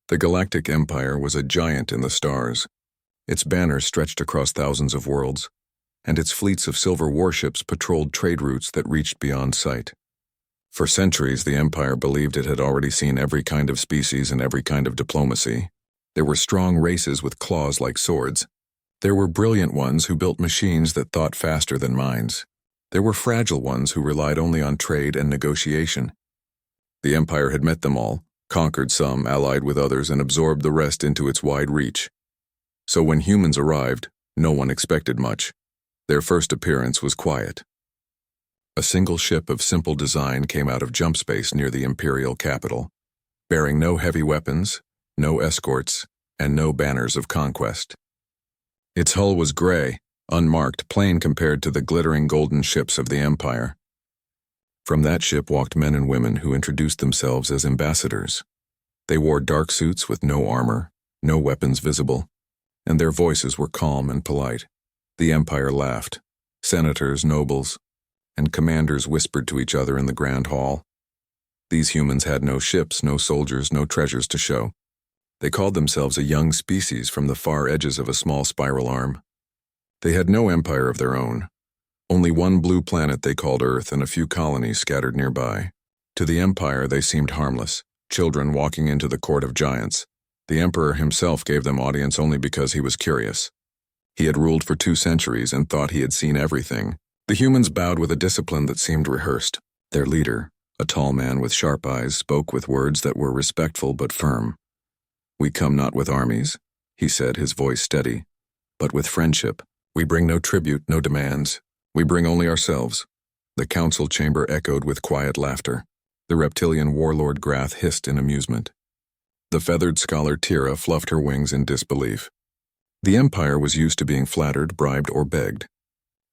The Galactic Empire was a giant in the stars. Its banners stretched across thousands of worlds, and its fleets of silver warships patrolled trade routes that reached beyond sight. For centuries, the Empire believed it had already seen every kind of species and every kind of diplomacy. There were strong races with claws like swords. There were brilliant ones who built machines that thought faster than minds. There were fragile ones who relied only on trade and negotiation. The Empire had met them all, conquered some, allied with others, and absorbed the rest into its wide reach. So when humans arrived, no one expected much. Their first appearance was quiet. A single ship of simple design came out of jump space near the Imperial capital, bearing no heavy weapons, no escorts, and no banners of conquest. Its hull was gray, unmarked, plain compared to the glittering golden ships of the Empire. From that ship walked men and women who introduced themselves as ambassadors. They wore dark suits with no armor, no weapons visible, and their voices were calm and polite. The Empire laughed. Senators, nobles, and commanders whispered to each other in the Grand Hall. These humans had no ships, no soldiers, no treasures to show. They called themselves a young species from the far edges of a small spiral arm. They had no empire of their own. Only one blue planet they called Earth and a few colonies scattered nearby. To the Empire they seemed harmless, children walking into the court of giants. The Emperor himself gave them audience only because he was curious. He had ruled for 2 centuries and thought he had seen everything. The humans bowed with a discipline that seemed rehearsed. Their leader, a tall man with sharp eyes, spoke with words that were respectful but firm. "We come not with armies," he said, his voice steady, "but with friendship. We bring no tribute, no demands. We bring only ourselves." The council chamber echoed with quiet laughter. The reptilian warlord Grath hissed in amusement. The feathered scholar Tira fluffed her wings in disbelief. The Empire was used to being flattered, bribed, or begged.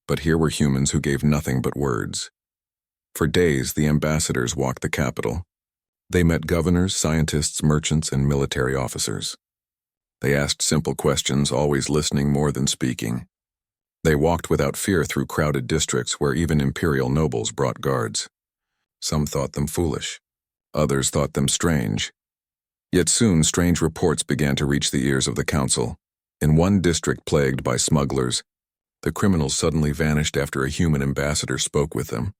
But here were humans who gave nothing but words. For days, the ambassadors walked the capital. They met governors, scientists, merchants, and military officers. They asked simple questions, always listening more than speaking. They walked without fear through crowded districts where even imperial nobles brought guards. Some thought them foolish. Others thought them strange. Yet soon, strange reports began to reach the ears of the council. In one district plagued by smugglers, the criminals suddenly vanished after a human ambassador spoke with them.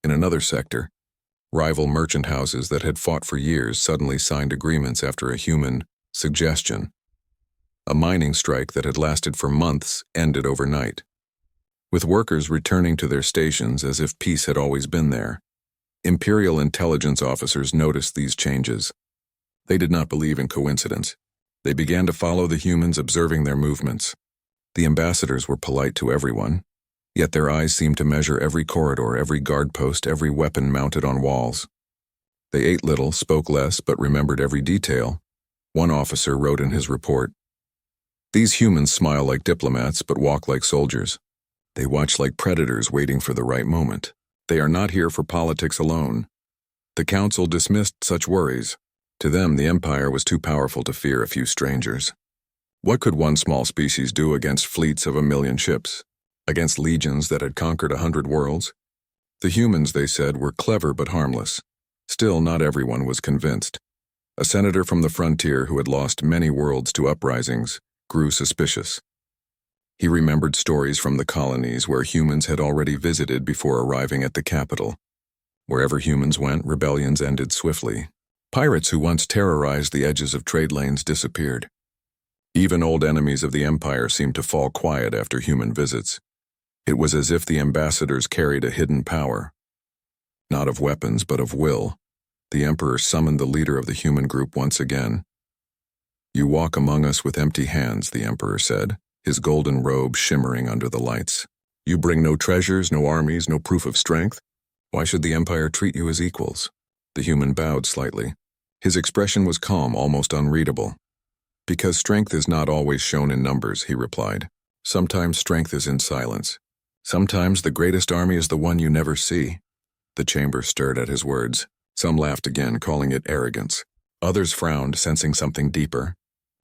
In another sector, rival merchant houses that had fought for years suddenly signed agreements after a human suggestion. A mining strike that had lasted for months ended overnight, with workers returning to their stations as if peace had always been there. Imperial intelligence officers noticed these changes. They did not believe in coincidence. They began to follow the humans, observing their movements. The ambassadors were polite to everyone, yet their eyes seemed to measure every corridor, every guard post, every weapon mounted on walls. They ate little, spoke less, but remembered every detail. One officer wrote in his report, "These humans smile like diplomats but walk like soldiers. They watch like predators waiting for the right moment. They are not here for politics alone." The council dismissed such worries. To them, the Empire was too powerful to fear a few strangers. What could one small species do against fleets of 1,000,000 ships? Against legions that had conquered 100 worlds? The humans, they said, were clever but harmless. Still, not everyone was convinced. A senator from the frontier who had lost many worlds to uprisings grew suspicious. He remembered stories from the colonies where humans had already visited before arriving at the capital. Wherever humans went, rebellions ended swiftly. Pirates who once terrorized the edges of trade lanes disappeared. Even old enemies of the Empire seemed to fall quiet after human visits. It was as if the ambassadors carried a hidden power. Not of weapons, but of will. The Emperor summoned the leader of the human group once again. "You walk among us with empty hands," the Emperor said, his golden robe shimmering under the lights. "You bring no treasures, no armies, no proof of strength. Why should the Empire treat you as equals?" The human bowed slightly. His expression was calm, almost unreadable. "Because strength is not always shown in numbers," he replied. "Sometimes strength is in silence. Sometimes the greatest army is the one you never see." The chamber stirred at his words. Some laughed again, calling it arrogance. Others frowned, sensing something deeper.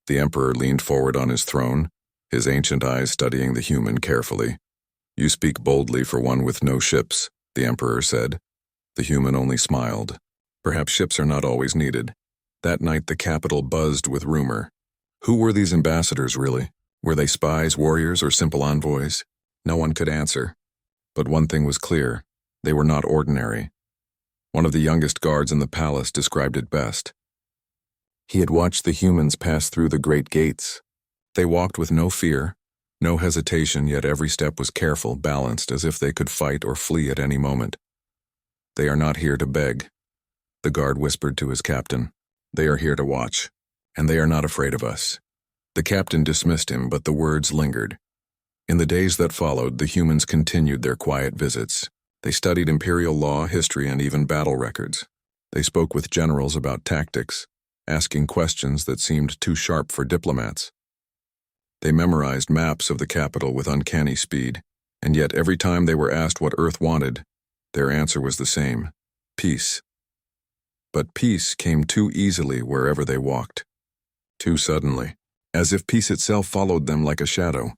The Emperor leaned forward on his throne, his ancient eyes studying the human carefully. "You speak boldly for one with no ships," the Emperor said. The human only smiled. "Perhaps ships are not always needed. That night the capital buzzed with rumor. Who were these ambassadors, really? Were they spies, warriors, or simple envoys? No one could answer. But one thing was clear. They were not ordinary. One of the youngest guards in the palace described it best. He had watched the humans pass through the great gates. They walked with no fear, no hesitation, yet every step was careful, balanced, as if they could fight or flee at any moment. They are not here to beg, the guard whispered to his captain. They are here to watch, and they are not afraid of us. The captain dismissed him, but the words lingered. In the days that followed, the humans continued their quiet visits. They studied imperial law, history, and even battle records. They spoke with generals about tactics, asking questions that seemed too sharp for diplomats. They memorized maps of the capital with uncanny speed, and yet every time they were asked what Earth wanted, their answer was the same: peace. But peace came too easily wherever they walked. Too suddenly, as if peace itself followed them like a shadow.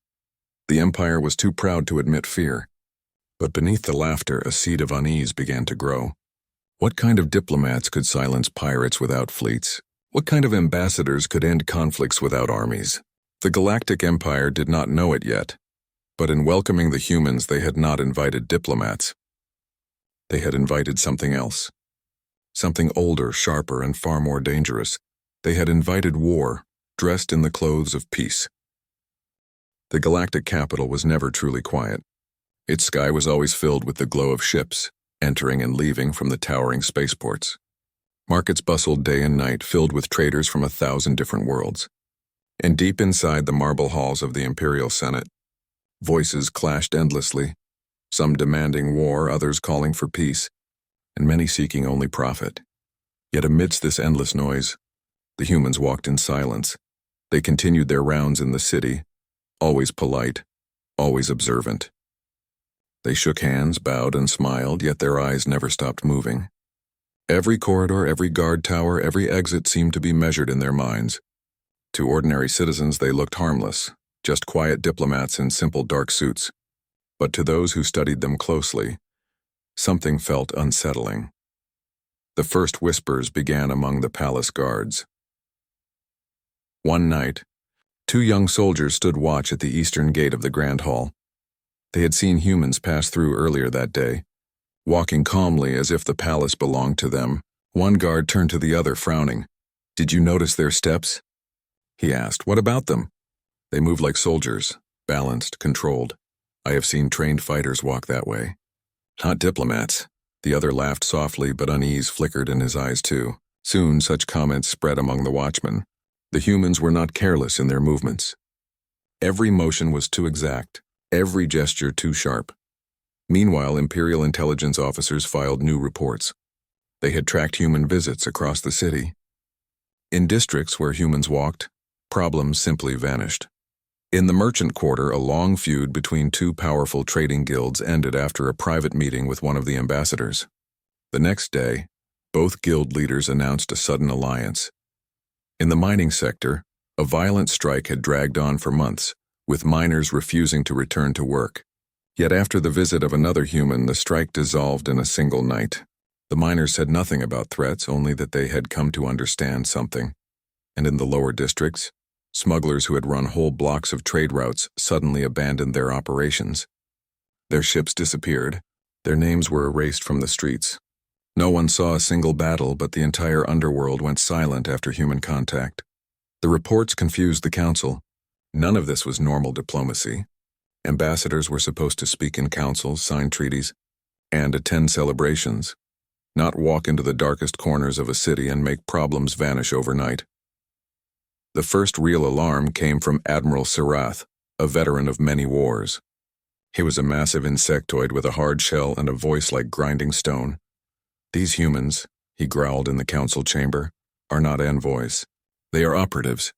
The Empire was too proud to admit fear. But beneath the laughter, a seed of unease began to grow. What kind of diplomats could silence pirates without fleets? What kind of ambassadors could end conflicts without armies? The Galactic Empire did not know it yet, but in welcoming the humans they had not invited diplomats. They had invited something else. Something older, sharper, and far more dangerous. They had invited war, dressed in the clothes of peace. The galactic capital was never truly quiet. Its sky was always filled with the glow of ships, entering and leaving from the towering spaceports. Markets bustled day and night, filled with traders from 1,000 different worlds. And deep inside the marble halls of the Imperial Senate, voices clashed endlessly, some demanding war, others calling for peace, and many seeking only profit. Yet amidst this endless noise, the humans walked in silence. They continued their rounds in the city, always polite, always observant. They shook hands, bowed, and smiled, yet their eyes never stopped moving. Every corridor, every guard tower, every exit seemed to be measured in their minds. To ordinary citizens they looked harmless, just quiet diplomats in simple dark suits. But to those who studied them closely, something felt unsettling. The first whispers began among the palace guards. One night, 2 young soldiers stood watch at the eastern gate of the Grand Hall. They had seen humans pass through earlier that day, walking calmly as if the palace belonged to them. One guard turned to the other, frowning. "Did you notice their steps?" he asked. "What about them?" "They move like soldiers, balanced, controlled. I have seen trained fighters walk that way. Not diplomats." The other laughed softly, but unease flickered in his eyes too. Soon such comments spread among the watchmen. The humans were not careless in their movements. Every motion was too exact, every gesture too sharp. Meanwhile, Imperial intelligence officers filed new reports. They had tracked human visits across the city. In districts where humans walked, problems simply vanished. In the merchant quarter, a long feud between 2 powerful trading guilds ended after a private meeting with one of the ambassadors. The next day, both guild leaders announced a sudden alliance. In the mining sector, a violent strike had dragged on for months, with miners refusing to return to work. Yet after the visit of another human, the strike dissolved in a single night. The miners said nothing about threats, only that they had come to understand something. And in the lower districts, smugglers who had run whole blocks of trade routes suddenly abandoned their operations. Their ships disappeared. Their names were erased from the streets. No one saw a single battle, but the entire underworld went silent after human contact. The reports confused the council. None of this was normal diplomacy. Ambassadors were supposed to speak in councils, sign treaties, and attend celebrations, not walk into the darkest corners of a city and make problems vanish overnight. The first real alarm came from Admiral Sarath, a veteran of many wars. He was a massive insectoid with a hard shell and a voice like grinding stone. "These humans," he growled in the council chamber, "are not envoys. They are operatives.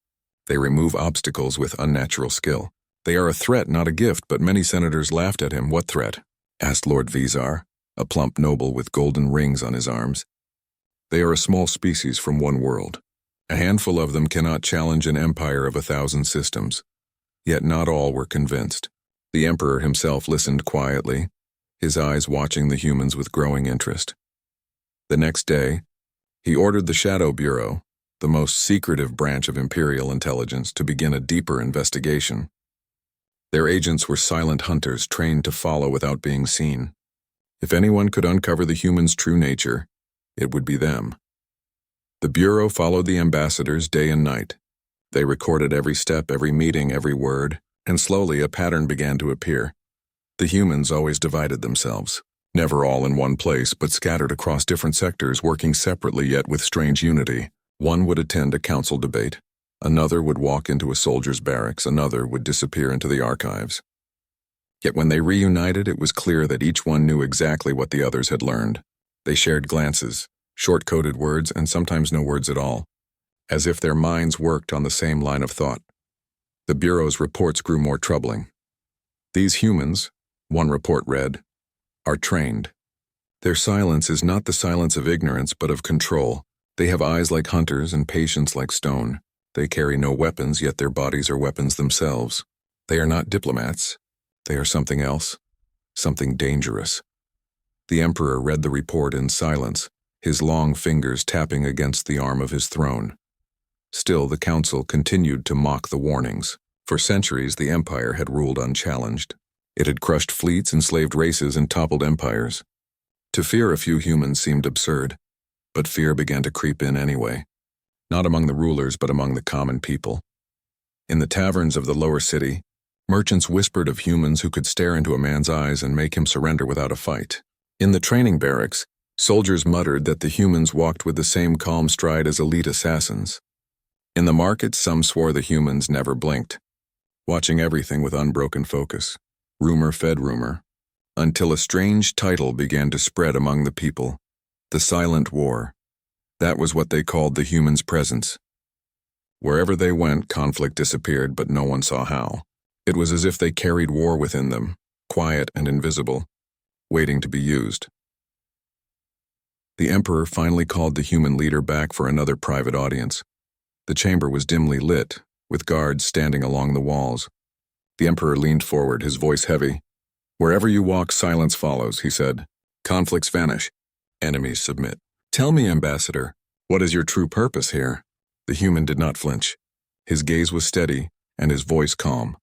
They remove obstacles with unnatural skill. They are a threat, not a gift," but many senators laughed at him. "What threat?" asked Lord Vizar, a plump noble with golden rings on his arms. "They are a small species from one world. A handful of them cannot challenge an empire of 1,000 systems." Yet not all were convinced. The Emperor himself listened quietly, his eyes watching the humans with growing interest. The next day, he ordered the Shadow Bureau, the most secretive branch of Imperial intelligence, to begin a deeper investigation. Their agents were silent hunters trained to follow without being seen. If anyone could uncover the humans' true nature, it would be them. The Bureau followed the ambassadors day and night. They recorded every step, every meeting, every word, and slowly a pattern began to appear. The humans always divided themselves, never all in one place, but scattered across different sectors, working separately yet with strange unity. One would attend a council debate, another would walk into a soldier's barracks, another would disappear into the archives. Yet when they reunited, it was clear that each one knew exactly what the others had learned. They shared glances, short-coded words, and sometimes no words at all, as if their minds worked on the same line of thought. The Bureau's reports grew more troubling. These humans, one report read, are trained. Their silence is not the silence of ignorance, but of control. They have eyes like hunters and patience like stone. They carry no weapons, yet their bodies are weapons themselves. They are not diplomats. They are something else, something dangerous. The Emperor read the report in silence, his long fingers tapping against the arm of his throne. Still, the Council continued to mock the warnings. For centuries, the Empire had ruled unchallenged. It had crushed fleets, enslaved races, and toppled empires. To fear a few humans seemed absurd, but fear began to creep in anyway. Not among the rulers, but among the common people. In the taverns of the lower city, merchants whispered of humans who could stare into a man's eyes and make him surrender without a fight. In the training barracks, soldiers muttered that the humans walked with the same calm stride as elite assassins. In the markets, some swore the humans never blinked, watching everything with unbroken focus. Rumor fed rumor, until a strange title began to spread among the people. The Silent War. That was what they called the humans' presence. Wherever they went, conflict disappeared, but no one saw how. It was as if they carried war within them, quiet and invisible, waiting to be used. The Emperor finally called the human leader back for another private audience. The chamber was dimly lit, with guards standing along the walls. The Emperor leaned forward, his voice heavy. "Wherever you walk, silence follows," he said. "Conflicts vanish. Enemies submit. Tell me, Ambassador, what is your true purpose here?" The human did not flinch. His gaze was steady, and his voice calm.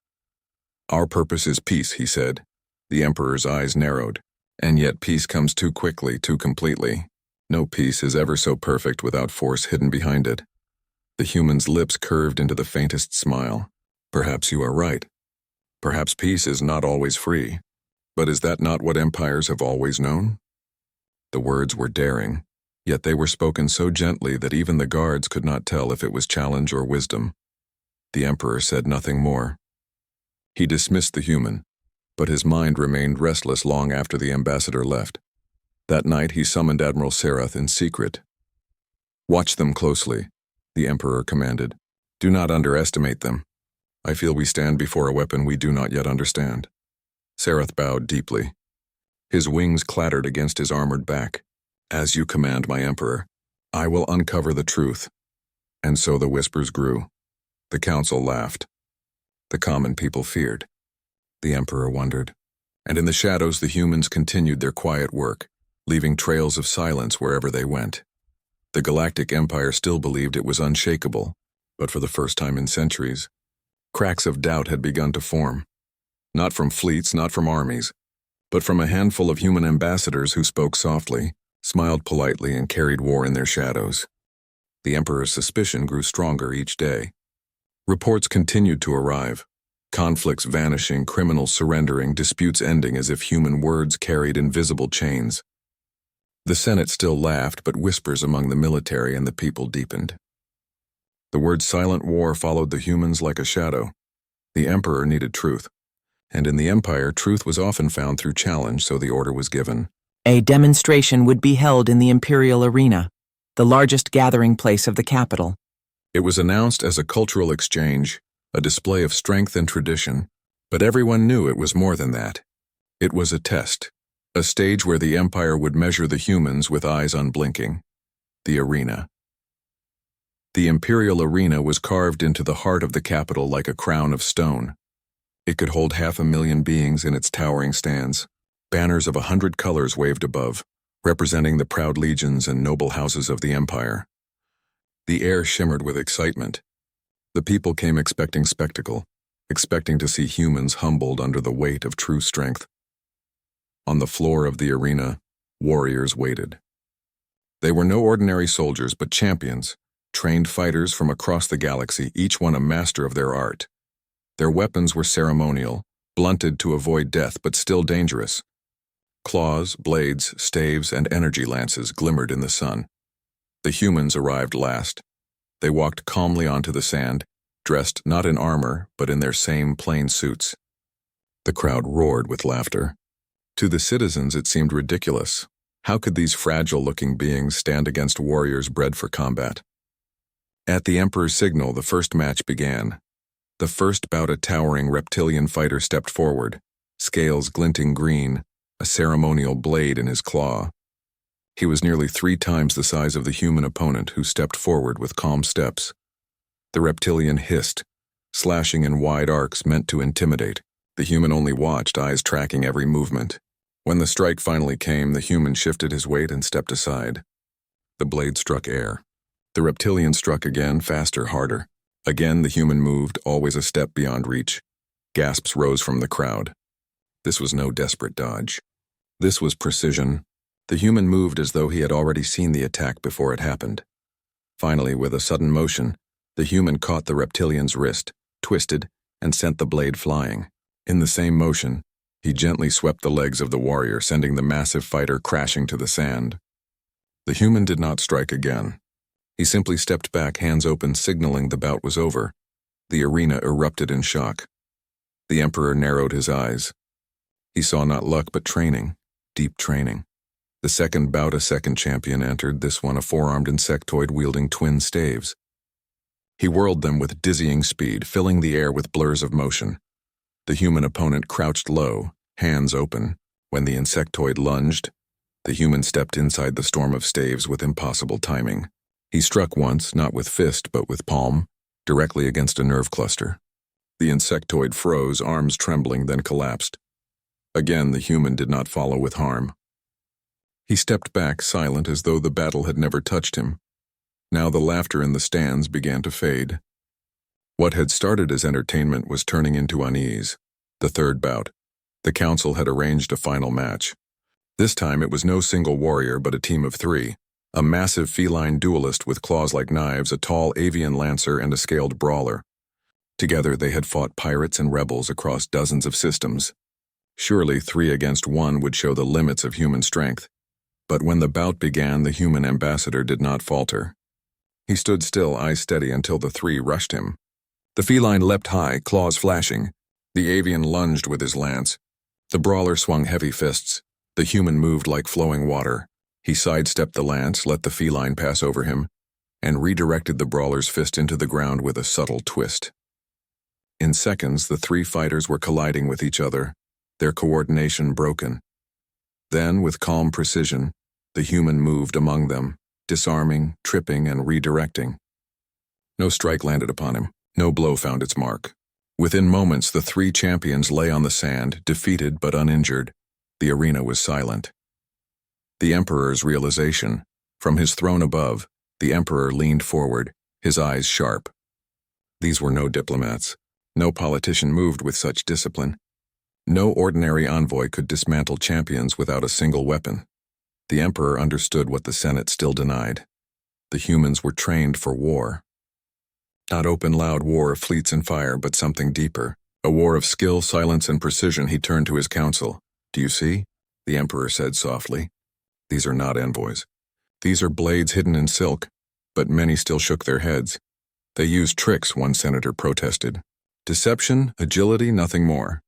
"Our purpose is peace," he said. The Emperor's eyes narrowed. "And yet peace comes too quickly, too completely. No peace is ever so perfect without force hidden behind it." The human's lips curved into the faintest smile. "Perhaps you are right. Perhaps peace is not always free. But is that not what empires have always known?" The words were daring, yet they were spoken so gently that even the guards could not tell if it was challenge or wisdom. The Emperor said nothing more. He dismissed the human, but his mind remained restless long after the ambassador left. That night he summoned Admiral Sarath in secret. "Watch them closely," the Emperor commanded. "Do not underestimate them. I feel we stand before a weapon we do not yet understand." Sarath bowed deeply. His wings clattered against his armored back. "As you command, my Emperor, I will uncover the truth." And so the whispers grew. The council laughed. The common people feared. The Emperor wondered. And in the shadows the humans continued their quiet work, leaving trails of silence wherever they went. The Galactic Empire still believed it was unshakable, but for the first time in centuries, cracks of doubt had begun to form. Not from fleets, not from armies, but from a handful of human ambassadors who spoke softly, smiled politely, and carried war in their shadows. The Emperor's suspicion grew stronger each day. Reports continued to arrive. Conflicts vanishing, criminals surrendering, disputes ending as if human words carried invisible chains. The Senate still laughed, but whispers among the military and the people deepened. The word silent war followed the humans like a shadow. The Emperor needed truth. And in the Empire, truth was often found through challenge, so the order was given. A demonstration would be held in the Imperial Arena, the largest gathering place of the capital. It was announced as a cultural exchange, a display of strength and tradition, but everyone knew it was more than that. It was a test, a stage where the Empire would measure the humans with eyes unblinking. The arena. The Imperial Arena was carved into the heart of the capital like a crown of stone. It could hold 500,000 beings in its towering stands. Banners of 100 colors waved above, representing the proud legions and noble houses of the Empire. The air shimmered with excitement. The people came expecting spectacle, expecting to see humans humbled under the weight of true strength. On the floor of the arena, warriors waited. They were no ordinary soldiers, but champions, trained fighters from across the galaxy, each one a master of their art. Their weapons were ceremonial, blunted to avoid death, but still dangerous. Claws, blades, staves, and energy lances glimmered in the sun. The humans arrived last. They walked calmly onto the sand, dressed not in armor, but in their same plain suits. The crowd roared with laughter. To the citizens it seemed ridiculous. How could these fragile-looking beings stand against warriors bred for combat? At the Emperor's signal, the first match began. The first bout, a towering reptilian fighter stepped forward, scales glinting green, a ceremonial blade in his claw. He was nearly 3 times the size of the human opponent, who stepped forward with calm steps. The reptilian hissed, slashing in wide arcs meant to intimidate. The human only watched, eyes tracking every movement. When the strike finally came, the human shifted his weight and stepped aside. The blade struck air. The reptilian struck again, faster, harder. Again the human moved, always a step beyond reach. Gasps rose from the crowd. This was no desperate dodge. This was precision. The human moved as though he had already seen the attack before it happened. Finally, with a sudden motion, the human caught the reptilian's wrist, twisted, and sent the blade flying. In the same motion, he gently swept the legs of the warrior, sending the massive fighter crashing to the sand. The human did not strike again. He simply stepped back, hands open, signaling the bout was over. The arena erupted in shock. The Emperor narrowed his eyes. He saw not luck but training, deep training. The second bout, a second champion entered, this one a four-armed insectoid wielding twin staves. He whirled them with dizzying speed, filling the air with blurs of motion. The human opponent crouched low, hands open. When the insectoid lunged, the human stepped inside the storm of staves with impossible timing. He struck once, not with fist but with palm, directly against a nerve cluster. The insectoid froze, arms trembling, then collapsed. Again, the human did not follow with harm. He stepped back, silent, as though the battle had never touched him. Now the laughter in the stands began to fade. What had started as entertainment was turning into unease. The third bout. The council had arranged a final match. This time it was no single warrior but a team of 3. A massive feline duelist with claws like knives, a tall avian lancer, and a scaled brawler. Together they had fought pirates and rebels across dozens of systems. Surely 3 against 1 would show the limits of human strength. But when the bout began, the human ambassador did not falter. He stood still, eyes steady, until the 3 rushed him. The feline leapt high, claws flashing. The avian lunged with his lance. The brawler swung heavy fists. The human moved like flowing water. He sidestepped the lance, let the feline pass over him, and redirected the brawler's fist into the ground with a subtle twist. In seconds, the 3 fighters were colliding with each other, their coordination broken. Then, with calm precision, the human moved among them, disarming, tripping, and redirecting. No strike landed upon him. No blow found its mark. Within moments, the 3 champions lay on the sand, defeated but uninjured. The arena was silent. The Emperor's realization. From his throne above, the Emperor leaned forward, his eyes sharp. These were no diplomats. No politician moved with such discipline. No ordinary envoy could dismantle champions without a single weapon. The Emperor understood what the Senate still denied. The humans were trained for war. Not open, loud war of fleets and fire, but something deeper. A war of skill, silence, and precision. He turned to his council. "Do you see?" the Emperor said softly. "These are not envoys. These are blades hidden in silk." But many still shook their heads. "They use tricks," one senator protested. "Deception, agility, nothing more."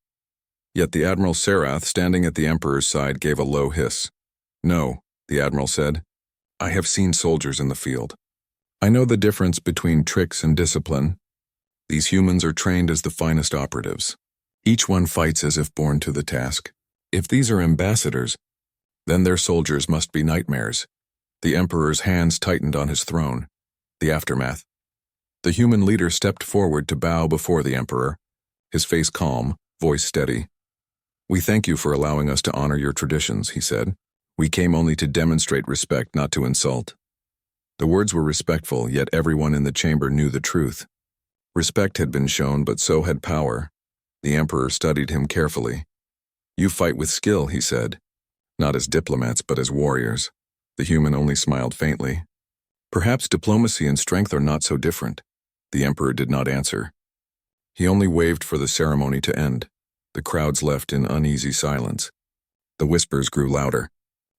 Yet the Admiral Serath, standing at the Emperor's side, gave a low hiss. "No," the Admiral said. "I have seen soldiers in the field. I know the difference between tricks and discipline. These humans are trained as the finest operatives. Each one fights as if born to the task. If these are ambassadors, then their soldiers must be nightmares." The Emperor's hands tightened on his throne. The aftermath. The human leader stepped forward to bow before the Emperor, his face calm, voice steady. "We thank you for allowing us to honor your traditions," he said. "We came only to demonstrate respect, not to insult." The words were respectful, yet everyone in the chamber knew the truth. Respect had been shown, but so had power. The Emperor studied him carefully. "You fight with skill," he said. "Not as diplomats, but as warriors." The human only smiled faintly. "Perhaps diplomacy and strength are not so different." The Emperor did not answer. He only waved for the ceremony to end. The crowds left in uneasy silence. The whispers grew louder.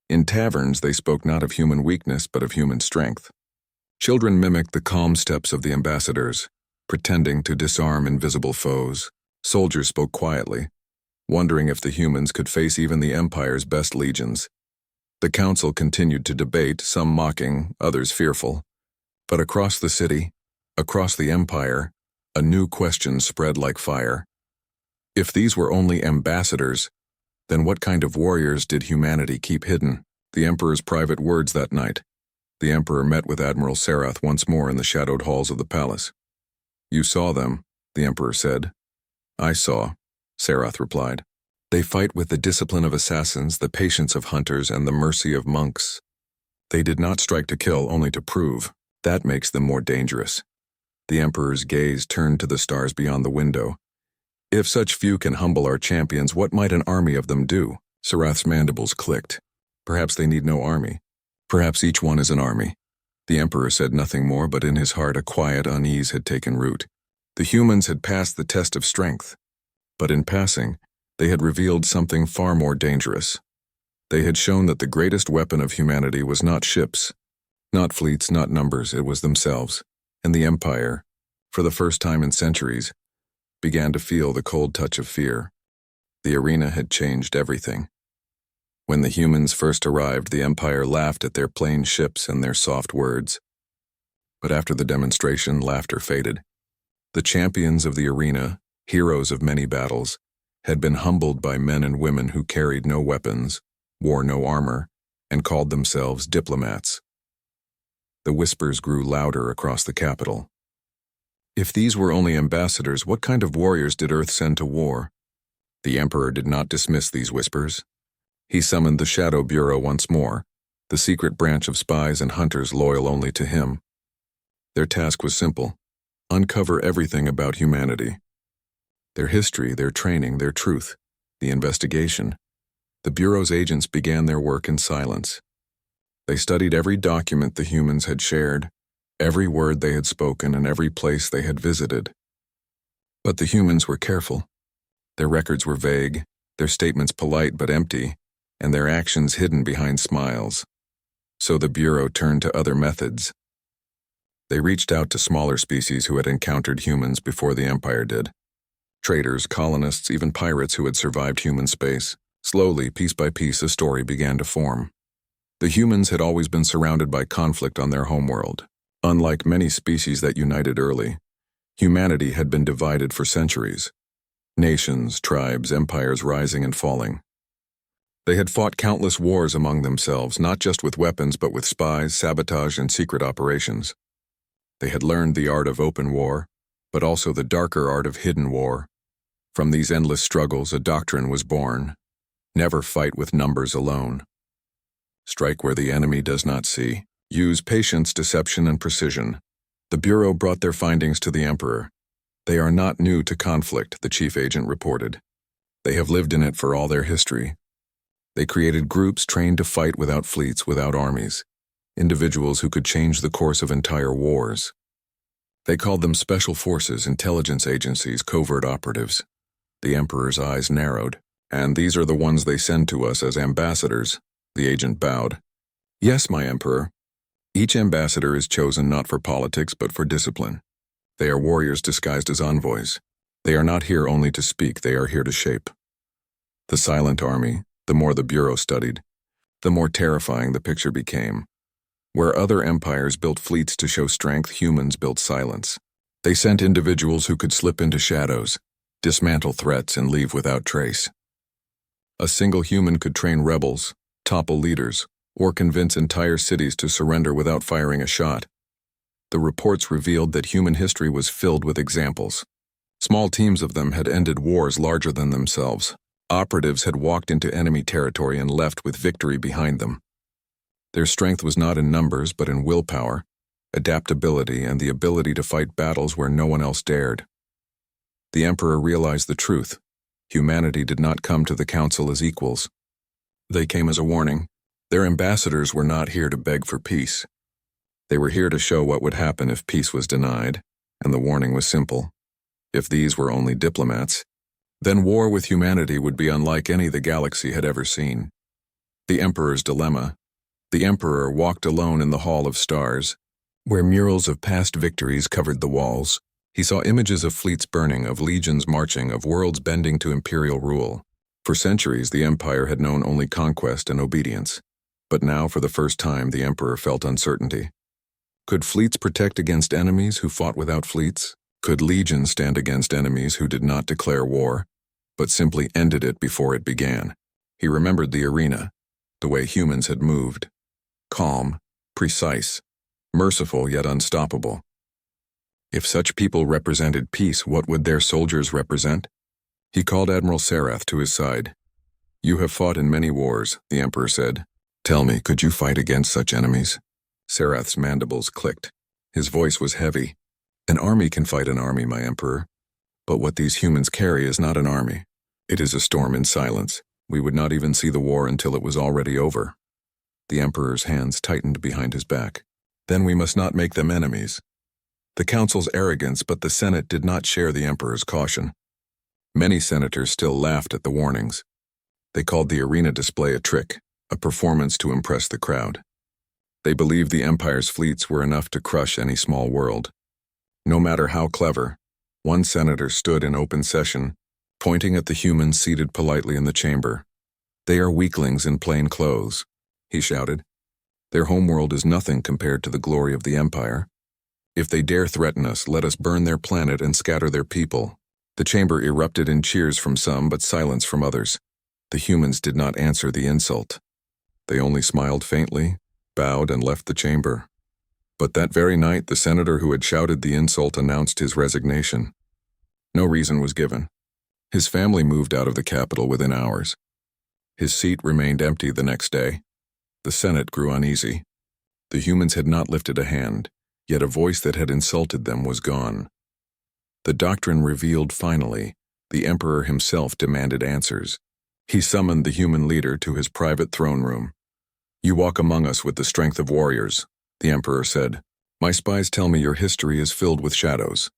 In taverns, they spoke not of human weakness, but of human strength. Children mimicked the calm steps of the ambassadors, pretending to disarm invisible foes. Soldiers spoke quietly, wondering if the humans could face even the Empire's best legions. The council continued to debate, some mocking, others fearful. But across the city, across the Empire, a new question spread like fire. If these were only ambassadors, then what kind of warriors did humanity keep hidden? The Emperor's private words that night. The Emperor met with Admiral Sarath once more in the shadowed halls of the palace. "You saw them," the Emperor said. "I saw," Sarath replied. "They fight with the discipline of assassins, the patience of hunters, and the mercy of monks. They did not strike to kill, only to prove. That makes them more dangerous." The Emperor's gaze turned to the stars beyond the window. "If such few can humble our champions, what might an army of them do?" Sarath's mandibles clicked. "Perhaps they need no army. Perhaps each one is an army." The Emperor said nothing more, but in his heart a quiet unease had taken root. The humans had passed the test of strength, but in passing, they had revealed something far more dangerous. They had shown that the greatest weapon of humanity was not ships, not fleets, not numbers, it was themselves. And the Empire, for the first time in centuries, began to feel the cold touch of fear. The arena had changed everything. When the humans first arrived, the Empire laughed at their plain ships and their soft words. But after the demonstration, laughter faded. The champions of the arena, heroes of many battles, had been humbled by men and women who carried no weapons, wore no armor, and called themselves diplomats. The whispers grew louder across the capital. If these were only ambassadors, what kind of warriors did Earth send to war? The Emperor did not dismiss these whispers. He summoned the Shadow Bureau once more, the secret branch of spies and hunters loyal only to him. Their task was simple: uncover everything about humanity. Their history, their training, their truth, the investigation. The Bureau's agents began their work in silence. They studied every document the humans had shared, every word they had spoken, and every place they had visited. But the humans were careful. Their records were vague, their statements polite but empty, and their actions hidden behind smiles. So the Bureau turned to other methods. They reached out to smaller species who had encountered humans before the Empire did. Traders, colonists, even pirates who had survived human space. Slowly, piece by piece, a story began to form. The humans had always been surrounded by conflict on their homeworld. Unlike many species that united early, humanity had been divided for centuries. Nations, tribes, empires rising and falling. They had fought countless wars among themselves, not just with weapons but with spies, sabotage, and secret operations. They had learned the art of open war, but also the darker art of hidden war. From these endless struggles, a doctrine was born: never fight with numbers alone. Strike where the enemy does not see. Use patience, deception, and precision. The Bureau brought their findings to the Emperor. They are not new to conflict, the chief agent reported. They have lived in it for all their history. They created groups trained to fight without fleets, without armies. Individuals who could change the course of entire wars. They called them special forces, intelligence agencies, covert operatives. The Emperor's eyes narrowed. "And these are the ones they send to us as ambassadors?" The agent bowed. "Yes, my Emperor. Each ambassador is chosen not for politics but for discipline. They are warriors disguised as envoys. They are not here only to speak, they are here to shape." The silent army, the more the Bureau studied, the more terrifying the picture became. Where other empires built fleets to show strength, humans built silence. They sent individuals who could slip into shadows, dismantle threats, and leave without trace. A single human could train rebels, topple leaders, or convince entire cities to surrender without firing a shot. The reports revealed that human history was filled with examples. Small teams of them had ended wars larger than themselves. Operatives had walked into enemy territory and left with victory behind them. Their strength was not in numbers but in willpower, adaptability, and the ability to fight battles where no one else dared. The Emperor realized the truth. Humanity did not come to the Council as equals. They came as a warning. Their ambassadors were not here to beg for peace. They were here to show what would happen if peace was denied, and the warning was simple. If these were only diplomats, then war with humanity would be unlike any the galaxy had ever seen. The Emperor's dilemma. The Emperor walked alone in the Hall of Stars, where murals of past victories covered the walls. He saw images of fleets burning, of legions marching, of worlds bending to imperial rule. For centuries, the Empire had known only conquest and obedience. But now, for the first time, the Emperor felt uncertainty. Could fleets protect against enemies who fought without fleets? Could legions stand against enemies who did not declare war, but simply ended it before it began? He remembered the arena, the way humans had moved. Calm, precise, merciful yet unstoppable. If such people represented peace, what would their soldiers represent? He called Admiral Sarath to his side. "You have fought in many wars," the Emperor said. "Tell me, could you fight against such enemies?" Sarath's mandibles clicked. His voice was heavy. "An army can fight an army, my Emperor. But what these humans carry is not an army. It is a storm in silence. We would not even see the war until it was already over." The Emperor's hands tightened behind his back. "Then we must not make them enemies." The Council's arrogance, but the Senate did not share the Emperor's caution. Many senators still laughed at the warnings. They called the arena display a trick, a performance to impress the crowd. They believed the Empire's fleets were enough to crush any small world. No matter how clever, one senator stood in open session, pointing at the humans seated politely in the chamber. "They are weaklings in plain clothes," he shouted. "Their homeworld is nothing compared to the glory of the Empire. If they dare threaten us, let us burn their planet and scatter their people." The chamber erupted in cheers from some, but silence from others. The humans did not answer the insult. They only smiled faintly, bowed, and left the chamber. But that very night, the senator who had shouted the insult announced his resignation. No reason was given. His family moved out of the capital within hours. His seat remained empty the next day. The Senate grew uneasy. The humans had not lifted a hand, yet a voice that had insulted them was gone. The doctrine revealed finally, the Emperor himself demanded answers. He summoned the human leader to his private throne room. "You walk among us with the strength of warriors," the Emperor said. "My spies tell me your history is filled with shadows.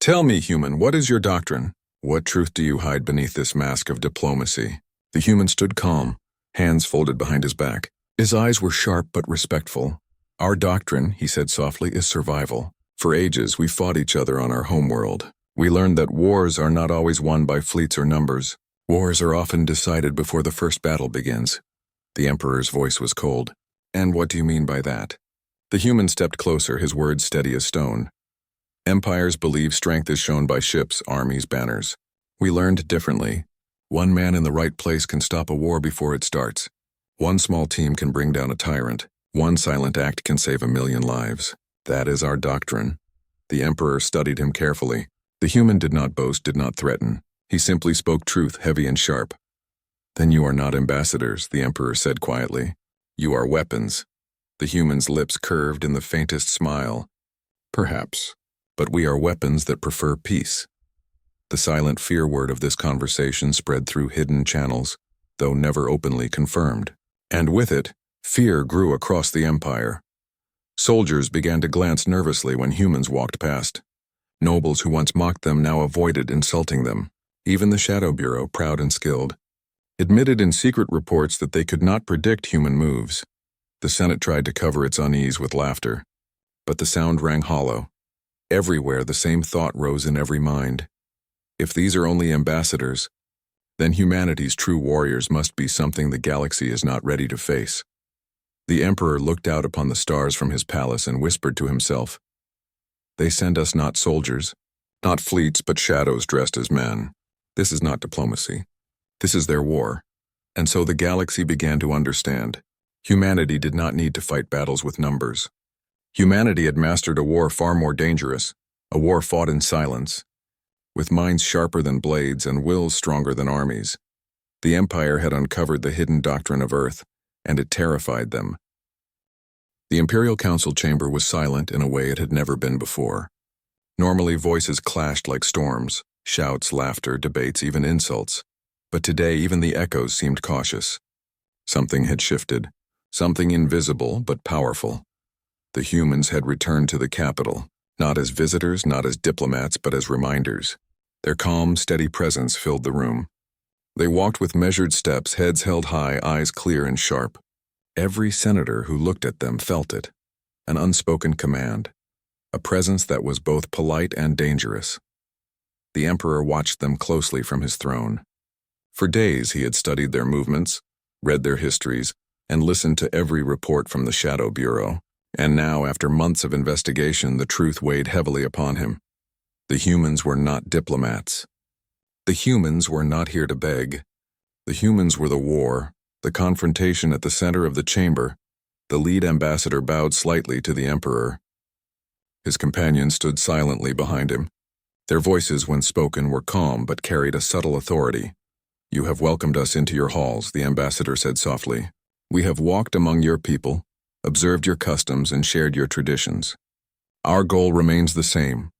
Tell me, human, what is your doctrine? What truth do you hide beneath this mask of diplomacy?" The human stood calm, hands folded behind his back. His eyes were sharp but respectful. "Our doctrine," he said softly, "is survival. For ages, we fought each other on our homeworld. We learned that wars are not always won by fleets or numbers. Wars are often decided before the first battle begins." The Emperor's voice was cold. "And what do you mean by that?" The human stepped closer, his words steady as stone. "Empires believe strength is shown by ships, armies, banners. We learned differently. One man in the right place can stop a war before it starts. One small team can bring down a tyrant. One silent act can save 1,000,000 lives. That is our doctrine." The Emperor studied him carefully. The human did not boast, did not threaten. He simply spoke truth, heavy and sharp. "Then you are not ambassadors," the Emperor said quietly. "You are weapons." The human's lips curved in the faintest smile. "Perhaps, but we are weapons that prefer peace." The silent fear word of this conversation spread through hidden channels, though never openly confirmed. And with it, fear grew across the Empire. Soldiers began to glance nervously when humans walked past. Nobles who once mocked them now avoided insulting them. Even the Shadow Bureau, proud and skilled, admitted in secret reports that they could not predict human moves. The Senate tried to cover its unease with laughter, but the sound rang hollow. Everywhere the same thought rose in every mind. If these are only ambassadors, then humanity's true warriors must be something the galaxy is not ready to face. The Emperor looked out upon the stars from his palace and whispered to himself, "They send us not soldiers, not fleets, but shadows dressed as men. This is not diplomacy. This is their war." And so the galaxy began to understand. Humanity did not need to fight battles with numbers. Humanity had mastered a war far more dangerous, a war fought in silence, with minds sharper than blades and wills stronger than armies. The Empire had uncovered the hidden doctrine of Earth, and it terrified them. The Imperial Council chamber was silent in a way it had never been before. Normally, voices clashed like storms, shouts, laughter, debates, even insults. But today, even the echoes seemed cautious. Something had shifted, something invisible but powerful. The humans had returned to the capital, not as visitors, not as diplomats, but as reminders. Their calm, steady presence filled the room. They walked with measured steps, heads held high, eyes clear and sharp. Every senator who looked at them felt it, an unspoken command, a presence that was both polite and dangerous. The Emperor watched them closely from his throne. For days he had studied their movements, read their histories, and listened to every report from the Shadow Bureau. And now, after months of investigation, the truth weighed heavily upon him. The humans were not diplomats. The humans were not here to beg. The humans were the war, the confrontation at the center of the chamber. The lead ambassador bowed slightly to the Emperor. His companions stood silently behind him. Their voices, when spoken, were calm but carried a subtle authority. "You have welcomed us into your halls," the ambassador said softly. "We have walked among your people, observed your customs, and shared your traditions. Our goal remains the same: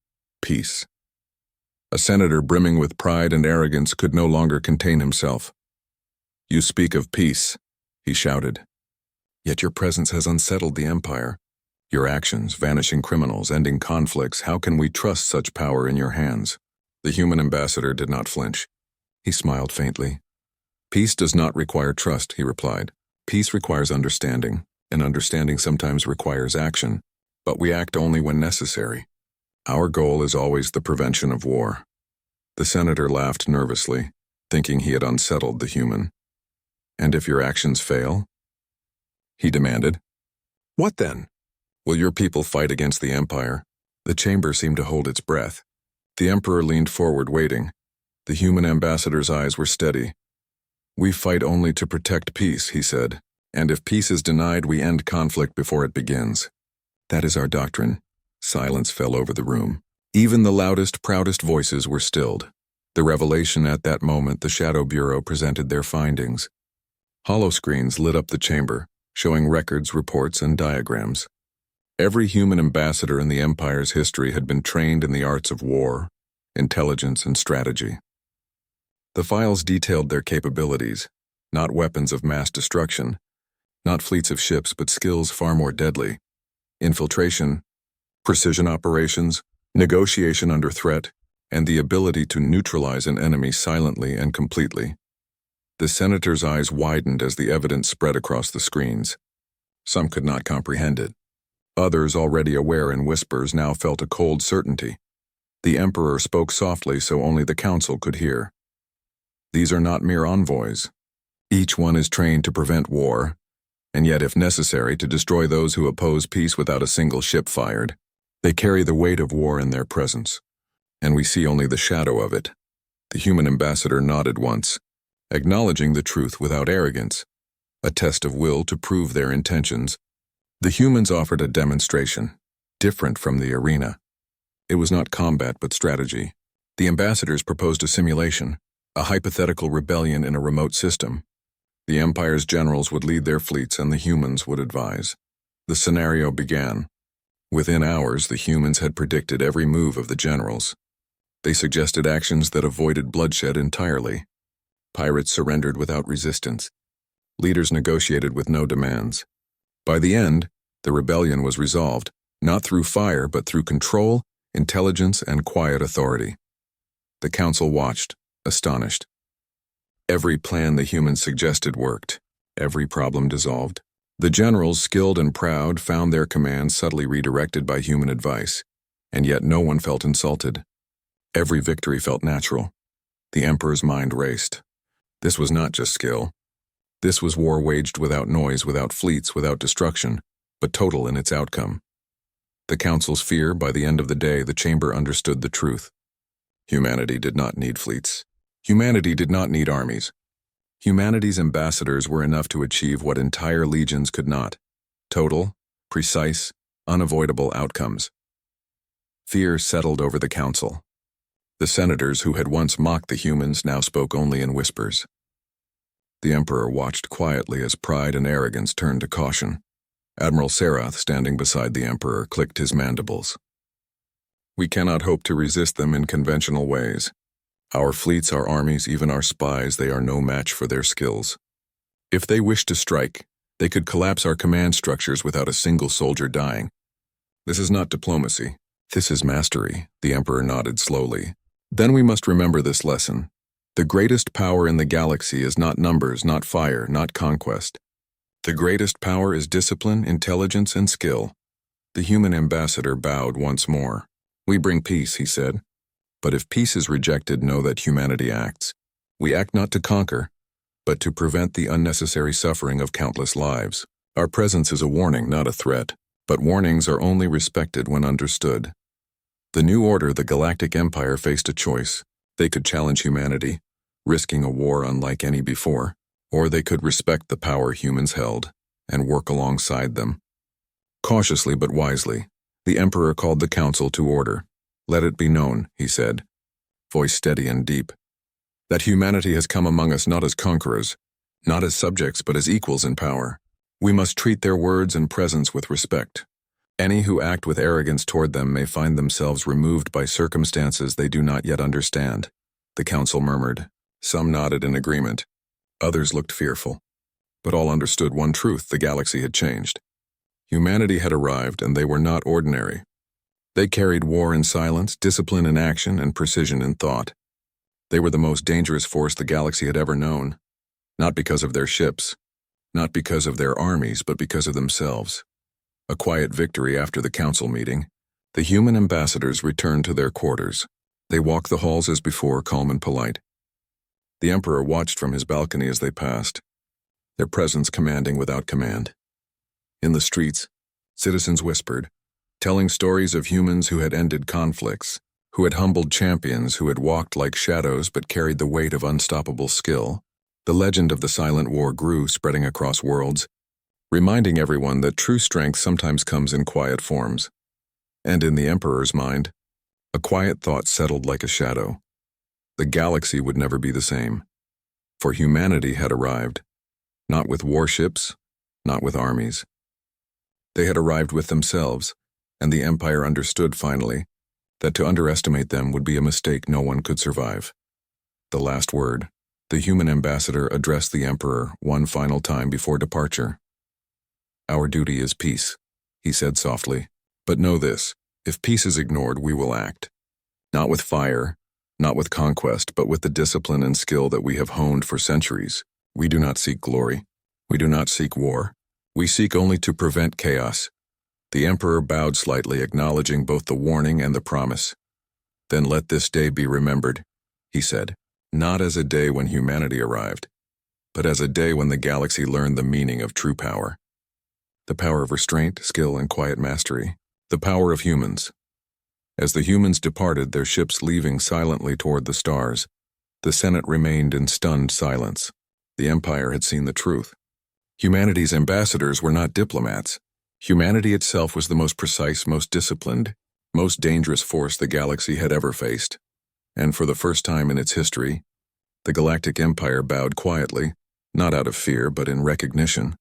peace." A senator brimming with pride and arrogance could no longer contain himself. "You speak of peace," he shouted. "Yet your presence has unsettled the Empire. Your actions, vanishing criminals, ending conflicts, how can we trust such power in your hands?" The human ambassador did not flinch. He smiled faintly. "Peace does not require trust," he replied. "Peace requires understanding, and understanding sometimes requires action, but we act only when necessary. Our goal is always the prevention of war." The senator laughed nervously, thinking he had unsettled the human. "And if your actions fail?" he demanded. "What then? Will your people fight against the Empire?" The chamber seemed to hold its breath. The Emperor leaned forward, waiting. The human ambassador's eyes were steady. "We fight only to protect peace," he said. "And if peace is denied, we end conflict before it begins. That is our doctrine." Silence fell over the room. Even the loudest, proudest voices were stilled. The revelation at that moment, the Shadow Bureau presented their findings. Holoscreens lit up the chamber, showing records, reports, and diagrams. Every human ambassador in the Empire's history had been trained in the arts of war, intelligence, and strategy. The files detailed their capabilities, not weapons of mass destruction, not fleets of ships, but skills far more deadly: infiltration, precision operations, negotiation under threat, and the ability to neutralize an enemy silently and completely. The senator's eyes widened as the evidence spread across the screens. Some could not comprehend it. Others, already aware in whispers, now felt a cold certainty. The Emperor spoke softly so only the council could hear. "These are not mere envoys. Each one is trained to prevent war, and yet, if necessary, to destroy those who oppose peace without a single ship fired. They carry the weight of war in their presence, and we see only the shadow of it." The human ambassador nodded once, acknowledging the truth without arrogance, a test of will to prove their intentions. The humans offered a demonstration, different from the arena. It was not combat but strategy. The ambassadors proposed a simulation, a hypothetical rebellion in a remote system. The Empire's generals would lead their fleets and the humans would advise. The scenario began. Within hours, the humans had predicted every move of the generals. They suggested actions that avoided bloodshed entirely. Pirates surrendered without resistance. Leaders negotiated with no demands. By the end, the rebellion was resolved, not through fire but through control, intelligence, and quiet authority. The council watched, astonished. Every plan the humans suggested worked. Every problem dissolved. The generals, skilled and proud, found their commands subtly redirected by human advice, and yet no one felt insulted. Every victory felt natural. The Emperor's mind raced. This was not just skill. This was war waged without noise, without fleets, without destruction, but total in its outcome. The council's fear: by the end of the day, the chamber understood the truth. Humanity did not need fleets. Humanity did not need armies. Humanity's ambassadors were enough to achieve what entire legions could not: total, precise, unavoidable outcomes. Fear settled over the council. The senators who had once mocked the humans now spoke only in whispers. The Emperor watched quietly as pride and arrogance turned to caution. Admiral Sarath, standing beside the Emperor, clicked his mandibles. "We cannot hope to resist them in conventional ways. Our fleets, our armies, even our spies, they are no match for their skills. If they wish to strike, they could collapse our command structures without a single soldier dying. This is not diplomacy. This is mastery." The Emperor nodded slowly. "Then we must remember this lesson. The greatest power in the galaxy is not numbers, not fire, not conquest. The greatest power is discipline, intelligence, and skill." The human ambassador bowed once more. "We bring peace," he said. "But if peace is rejected, know that humanity acts. We act not to conquer, but to prevent the unnecessary suffering of countless lives. Our presence is a warning, not a threat, but warnings are only respected when understood." The new order, the Galactic Empire, faced a choice. They could challenge humanity, risking a war unlike any before, or they could respect the power humans held and work alongside them. Cautiously but wisely, the Emperor called the council to order. "Let it be known," he said, voice steady and deep, "that humanity has come among us not as conquerors, not as subjects, but as equals in power. We must treat their words and presence with respect. Any who act with arrogance toward them may find themselves removed by circumstances they do not yet understand." The council murmured. Some nodded in agreement. Others looked fearful. But all understood one truth: the galaxy had changed. Humanity had arrived, and they were not ordinary. They carried war in silence, discipline in action, and precision in thought. They were the most dangerous force the galaxy had ever known, not because of their ships, not because of their armies, but because of themselves. A quiet victory after the council meeting, the human ambassadors returned to their quarters. They walked the halls as before, calm and polite. The Emperor watched from his balcony as they passed, their presence commanding without command. In the streets, citizens whispered, telling stories of humans who had ended conflicts, who had humbled champions, who had walked like shadows but carried the weight of unstoppable skill. The legend of the silent war grew, spreading across worlds, reminding everyone that true strength sometimes comes in quiet forms. And in the Emperor's mind, a quiet thought settled like a shadow. The galaxy would never be the same, for humanity had arrived, not with warships, not with armies. They had arrived with themselves, and the Empire understood finally that to underestimate them would be a mistake no one could survive. The last word, the human ambassador addressed the Emperor one final time before departure. "Our duty is peace," he said softly. "But know this, if peace is ignored, we will act. Not with fire, not with conquest, but with the discipline and skill that we have honed for centuries. We do not seek glory. We do not seek war. We seek only to prevent chaos." The Emperor bowed slightly, acknowledging both the warning and the promise. "Then let this day be remembered," he said, "not as a day when humanity arrived, but as a day when the galaxy learned the meaning of true power. The power of restraint, skill, and quiet mastery. The power of humans." As the humans departed, their ships leaving silently toward the stars, the Senate remained in stunned silence. The Empire had seen the truth. Humanity's ambassadors were not diplomats. Humanity itself was the most precise, most disciplined, most dangerous force the galaxy had ever faced. And for the first time in its history, the Galactic Empire bowed quietly, not out of fear, but in recognition.